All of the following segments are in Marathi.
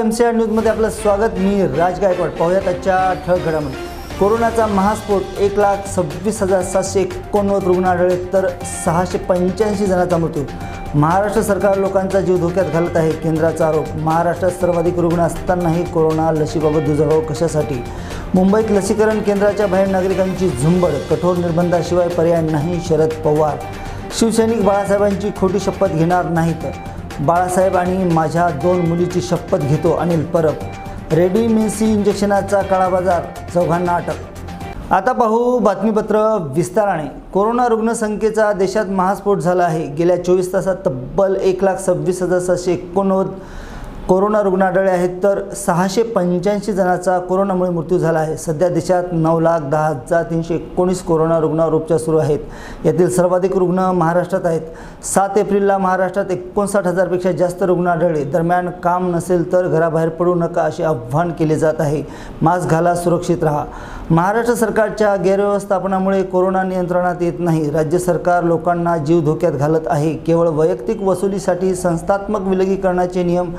MCR न्यूजमध्ये आपलं स्वागत। मी राज गायकवाड। पाहूयात आजच्या ठळक घडामोडी। कोरोनाचा महास्फोट 1,26,789 रुग्ण आढळले तर 685 जणांचा मृत्यू। महाराष्ट्र सरकार लोकांचा जीव धोक्यात घालत आहे, केंद्राचा आरोप। महाराष्ट्रात सर्वाधिक रुग्ण असतानाही कोरोना लसीबाबत दुजाभाव कशासाठी? मुंबईत लसीकरण केंद्राच्या बाहेर नागरिकांची झुंबड, कठोर निर्बंधाशिवाय पर्याय नाही, शरद पवार। शिवसैनिक बाळासाहेबांची खोटी शपथ घेणार नाहीत, बाळासाहेब आणि माझ्या 2 मुलीची शपथ घेतो, अनिल परब। रेडीमेसी इंजेक्शनाचा काळा बाजार, चौघांना अटक। आता पाहू बातमीपत्र विस्ताराने। कोरोना रुग्णसंख्येचा देशात महास्फोट झाला आहे। गेल्या 24 तासात तब्बल 1,26,789 कोरोना रुग्ण आढळले आहेत तर 685 जणांचा कोरोनामुळे मृत्यू झाला आहे। सध्या देशात 9,10,319 कोरोना रुग्णांवर उपचार सुरू आहेत। यातील सर्वाधिक रुग्ण महाराष्ट्रात आहेत। 7 एप्रिलला महाराष्ट्रात 59,000 पेक्षा जास्त रुग्ण आढळले। दरम्यान काम नसेल तर घराबाहेर पडू नका असे आवाहन केले जात आहे। मास्क घाला, सुरक्षित राहा। महाराष्ट्र सरकारच्या गैरव्यवस्थापनामुळे कोरोना नियंत्रणात येत नाही। राज्य सरकार लोकांना जीव धोक्यात घालत आहे। केवळ वैयक्तिक वसुलीसाठी संस्थात्मक विलगीकरणाचे नियम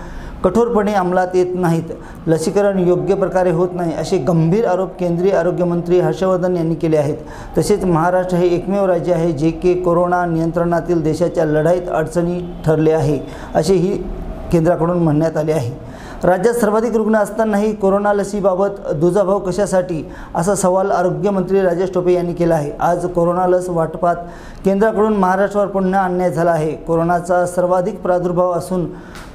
कठोरपणे अंमलात येत नाहीत। लसीकरण योग्य प्रकारे होत नाही असे गंभीर आरोप केंद्रीय आरोग्यमंत्री हर्षवर्धन यांनी केले आहेत। तसेच महाराष्ट्र हे एकमेव राज्य आहे जे की कोरोना नियंत्रणातील देशाच्या लढाईत अडचणी ठरले आहे असेही केंद्राकडून म्हणण्यात आले आहे। राज्यात सर्वाधिक रुग्ण असतानाही कोरोना लसीबाबत दुजाभाव कशासाठी असा सवाल आरोग्यमंत्री राजेश टोपे यांनी केला आहे। आज कोरोना लस वाटपात केंद्राकडून महाराष्ट्रावर पुन्हा अन्याय झाला आहे। कोरोनाचा सर्वाधिक प्रादुर्भाव असून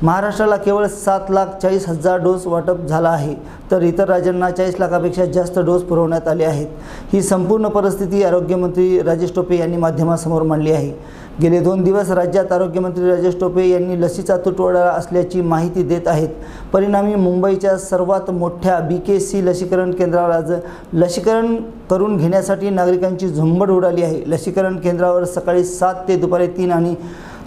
महाराष्ट्राला केवळ 7,40,000 डोस वाटप झाला आहे तर इतर राज्यांना 40 लाखापेक्षा जास्त डोस पुरवण्यात आले आहेत। ही संपूर्ण परिस्थिती आरोग्यमंत्री राजेश टोपे यांनी माध्यमांसमोर मांडली आहे। गेले 2 दिवस राज्यात आरोग्यमंत्री राजेश टोपे यांनी लसीचा तुटवडा असल्याची माहिती देत आहेत। परिणामी मुंबईच्या सर्वात मोठ्या BKC लसीकरण केंद्रावर आज लसीकरण करून घेण्यासाठी नागरिकांची झुंबड उडाली आहे। लसीकरण केंद्रावर सकाळी 7 ते दुपारी 3 आणि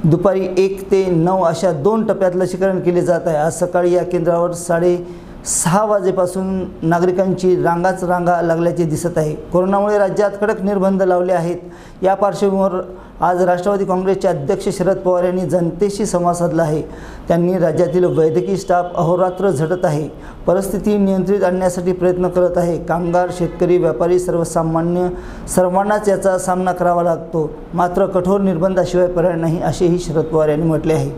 दुपारी 1 ते 9 अशा 2 टप्प्यात लसीकरण केले जात आहे। आज सकाळी या केंद्रावर 6:30 वाजेपासून नागरिकांची रांगा लागल्याचे दिसत आहे। कोरोनामुळे राज्यात कडक निर्बंध लावले आहेत। या पार्श्वभूमीवर आज राष्ट्रवादी काँग्रेसचे अध्यक्ष शरद पवार यांनी जनतेशी संवाद साधला आहे। त्यांनी राज्यातील वैद्यकीय स्टाफ अहोरात्र झटत आहे, परिस्थिती नियंत्रित आणण्यासाठी प्रयत्न करत आहे। कामगार, शेतकरी, व्यापारी, सर्वसामान्य सर्वांनाच याचा सामना करावा लागतो, मात्र कठोर निर्बंधाशिवाय पर्याय नाही असेही शरद पवार यांनी म्हटले आहे।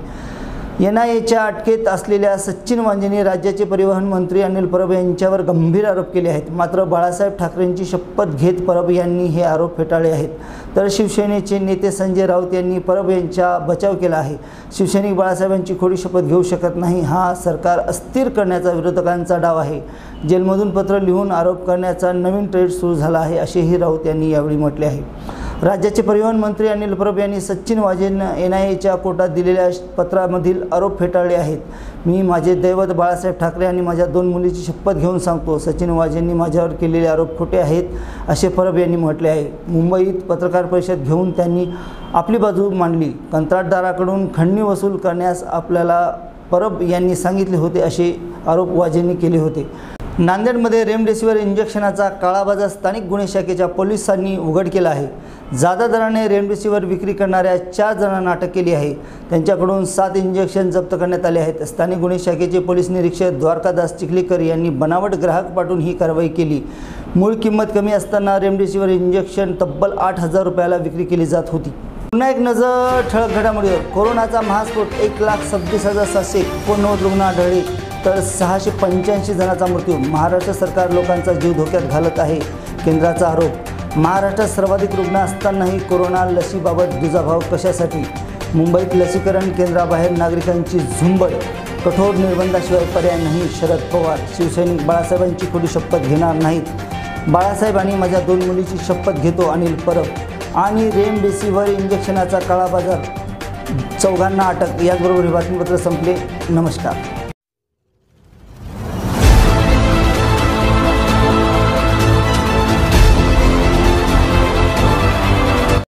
NIAच्या अटकेत असलेल्या सचिन वाझेंनी राज्याचे परिवहन मंत्री अनिल परब यांच्यावर गंभीर आरोप केले आहेत। मात्र बाळासाहेब ठाकरेंची शपथ घेत परब यांनी हे आरोप फेटाळले आहेत। तर शिवसेनेचे नेते संजय राऊत यांनी परब यांचा बचाव केला आहे। शिवसैनिक बाळासाहेबांची खोटी शपथ घेऊ शकत नाही, हा सरकार अस्थिर करण्याचा विरोधकांचा डाव आहे। जेलमधून पत्र लिहून आरोप करण्याचा नवीन ट्रेंड सुरू झाला आहे असेही राऊत यांनी यावेळी म्हटले आहे। राज्याचे परिवहन मंत्री अनिल परब यांनी सचिन वाझेंना NIAच्या कोर्टात दिलेल्या पत्रामधील आरोप फेटाळले आहेत। मी माझे दैवत बाळासाहेब ठाकरे आणि माझ्या 2 मुलीची शपथ घेऊन सांगतो, सचिन वाझेंनी माझ्यावर केलेले आरोप खोटे आहेत असे परब यांनी म्हटले आहे। मुंबईत पत्रकार परिषद घेऊन त्यांनी आपली बाजू मांडली। कंत्राटदाराकडून खंडणी वसूल करण्यास आपल्याला परब यांनी सांगितले होते असे आरोप वाझेंनी केले होते। नांदेडमध्ये रेमडेसिवीर इंजेक्शनाचा काळाबाजार स्थानिक गुन्हे शाखेच्या पोलिसांनी उघड केला आहे। जादा दराने रेमडेसिवीर विक्री करणाऱ्या 4 जणांना अटक केली आहे। त्यांच्याकडून 7 इंजेक्शन जप्त करण्यात आले आहेत। स्थानिक गुन्हे शाखेचे पोलीस निरीक्षक द्वारकादास चिखलीकर यांनी बनावट ग्राहक पाठवून ही कारवाई केली। मूळ किंमत कमी असताना रेमडेसिवीर इंजेक्शन तब्बल 8,000 रुपयाला विक्री केली जात होती। पुन्हा एक नजर ठळक घडामोडीवर। कोरोनाचा महास्फोट 1,26,789 रुग्ण आढळले तर 685 जणांचा मृत्यू। महाराष्ट्र सरकार लोकांचा जीव धोक्यात घालत आहे, केंद्राचा आरोप। महाराष्ट्रात सर्वाधिक रुग्ण असतानाही कोरोना लसीबाबत दुजाभाव कशासाठी? मुंबईत लसीकरण केंद्राबाहेर नागरिकांची झुंबड, कठोर निर्बंधाशिवाय पर्याय नाही, शरद पवार। शिवसैनिक बाळासाहेबांची खोटी शपथ घेणार नाहीत, बाळासाहेब आणि माझ्या 2 मुलीची शपथ घेतो, अनिल परब। आणि रेमडेसिवीर इंजेक्शनाचा काळा बाजार, चौघांना अटक। याचबरोबर हे बातमीपत्र संपले। नमस्कार।